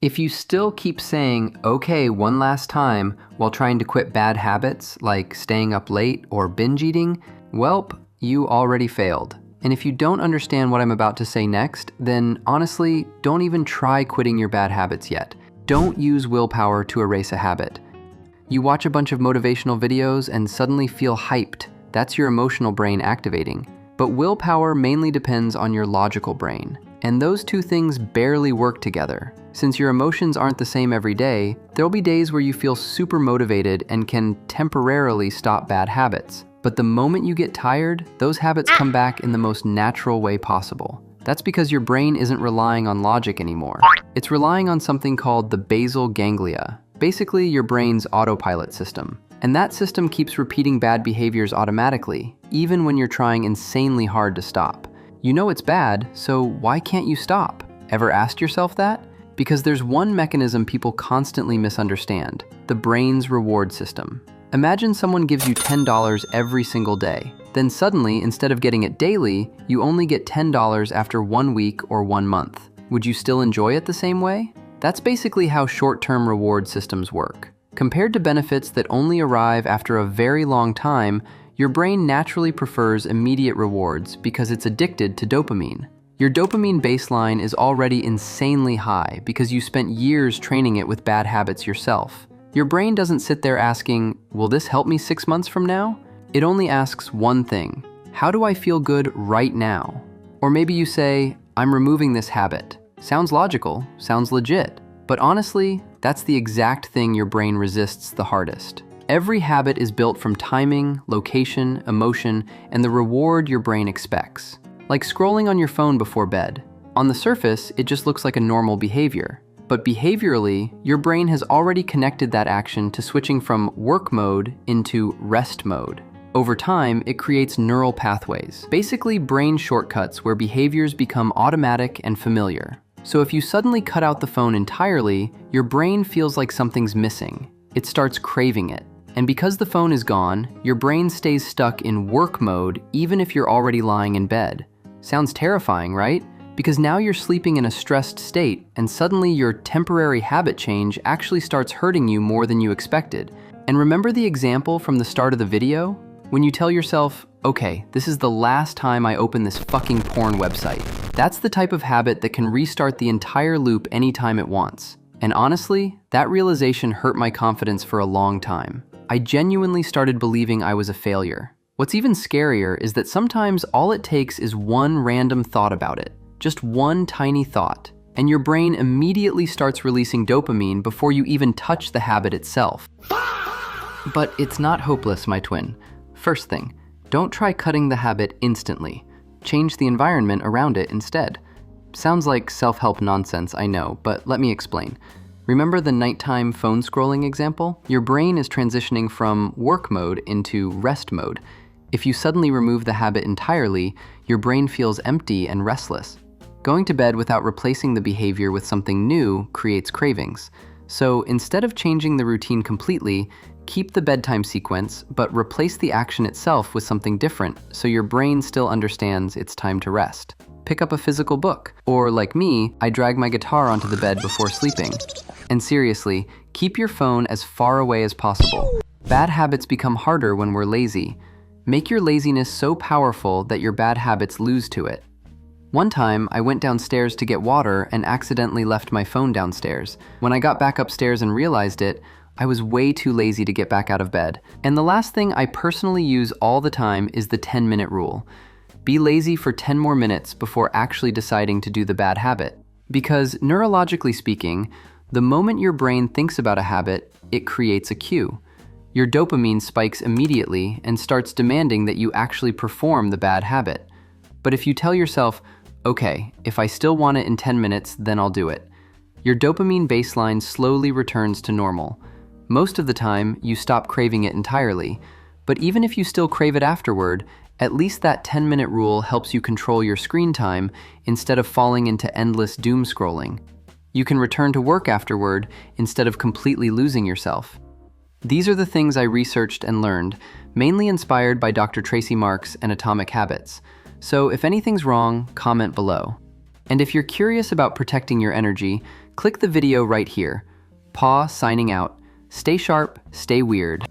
If you still keep saying, okay, one last time, while trying to quit bad habits like staying up late or binge eating, welp, you already failed. And if you don't understand what I'm about to say next, then honestly, don't even try quitting your bad habits yet. Don't use willpower to erase a habit. You watch a bunch of motivational videos and suddenly feel hyped. That's your emotional brain activating. But willpower mainly depends on your logical brain. And those two things barely work together. Since your emotions aren't the same every day, there'll be days where you feel super motivated and can temporarily stop bad habits. But the moment you get tired, those habits come back in the most natural way possible. That's because your brain isn't relying on logic anymore. It's relying on something called the basal ganglia, basically your brain's autopilot system. And that system keeps repeating bad behaviors automatically, even when you're trying insanely hard to stop. You know it's bad, so why can't you stop? Ever asked yourself that? Because there's one mechanism people constantly misunderstand: the brain's reward system. Imagine someone gives you $10 every single day. Then suddenly, instead of getting it daily, you only get $10 after 1 week or 1 month. Would you still enjoy it the same way? That's basically how short-term reward systems work. Compared to benefits that only arrive after a very long time, your brain naturally prefers immediate rewards because it's addicted to dopamine. Your dopamine baseline is already insanely high because you spent years training it with bad habits yourself. Your brain doesn't sit there asking, will this help me 6 months from now? It only asks one thing: how do I feel good right now? Or maybe you say, I'm removing this habit. Sounds logical, sounds legit. But honestly, that's the exact thing your brain resists the hardest. Every habit is built from timing, location, emotion, and the reward your brain expects. Like scrolling on your phone before bed. On the surface, it just looks like a normal behavior. But behaviorally, your brain has already connected that action to switching from work mode into rest mode. Over time, it creates neural pathways, basically brain shortcuts where behaviors become automatic and familiar. So if you suddenly cut out the phone entirely, your brain feels like something's missing. It starts craving it. And because the phone is gone, your brain stays stuck in work mode even if you're already lying in bed. Sounds terrifying, right? Because now you're sleeping in a stressed state, and suddenly your temporary habit change actually starts hurting you more than you expected. And remember the example from the start of the video? When you tell yourself, okay, this is the last time I open this fucking porn website. That's the type of habit that can restart the entire loop anytime it wants. And honestly, that realization hurt my confidence for a long time. I genuinely started believing I was a failure. What's even scarier is that sometimes all it takes is one random thought about it. Just one tiny thought, and your brain immediately starts releasing dopamine before you even touch the habit itself. But it's not hopeless, my twin. First thing, don't try cutting the habit instantly. Change the environment around it instead. Sounds like self-help nonsense, I know, but let me explain. Remember the nighttime phone scrolling example? Your brain is transitioning from work mode into rest mode. If you suddenly remove the habit entirely, your brain feels empty and restless. Going to bed without replacing the behavior with something new creates cravings. So instead of changing the routine completely, keep the bedtime sequence, but replace the action itself with something different so your brain still understands it's time to rest. Pick up a physical book, or like me, I drag my guitar onto the bed before sleeping. And seriously, keep your phone as far away as possible. Bad habits become harder when we're lazy. Make your laziness so powerful that your bad habits lose to it. One time, I went downstairs to get water and accidentally left my phone downstairs. When I got back upstairs and realized it, I was way too lazy to get back out of bed. And the last thing I personally use all the time is the 10-minute rule. Be lazy for 10 more minutes before actually deciding to do the bad habit. Because neurologically speaking, the moment your brain thinks about a habit, it creates a cue. Your dopamine spikes immediately and starts demanding that you actually perform the bad habit. But if you tell yourself, okay, if I still want it in 10 minutes, then I'll do it, your dopamine baseline slowly returns to normal. Most of the time, you stop craving it entirely. But even if you still crave it afterward, at least that 10-minute rule helps you control your screen time instead of falling into endless doom scrolling. You can return to work afterward instead of completely losing yourself. These are the things I researched and learned, mainly inspired by Dr. Tracy Marks and Atomic Habits. So if anything's wrong, comment below. And if you're curious about protecting your energy, click the video right here. Paw signing out. Stay sharp, stay weird.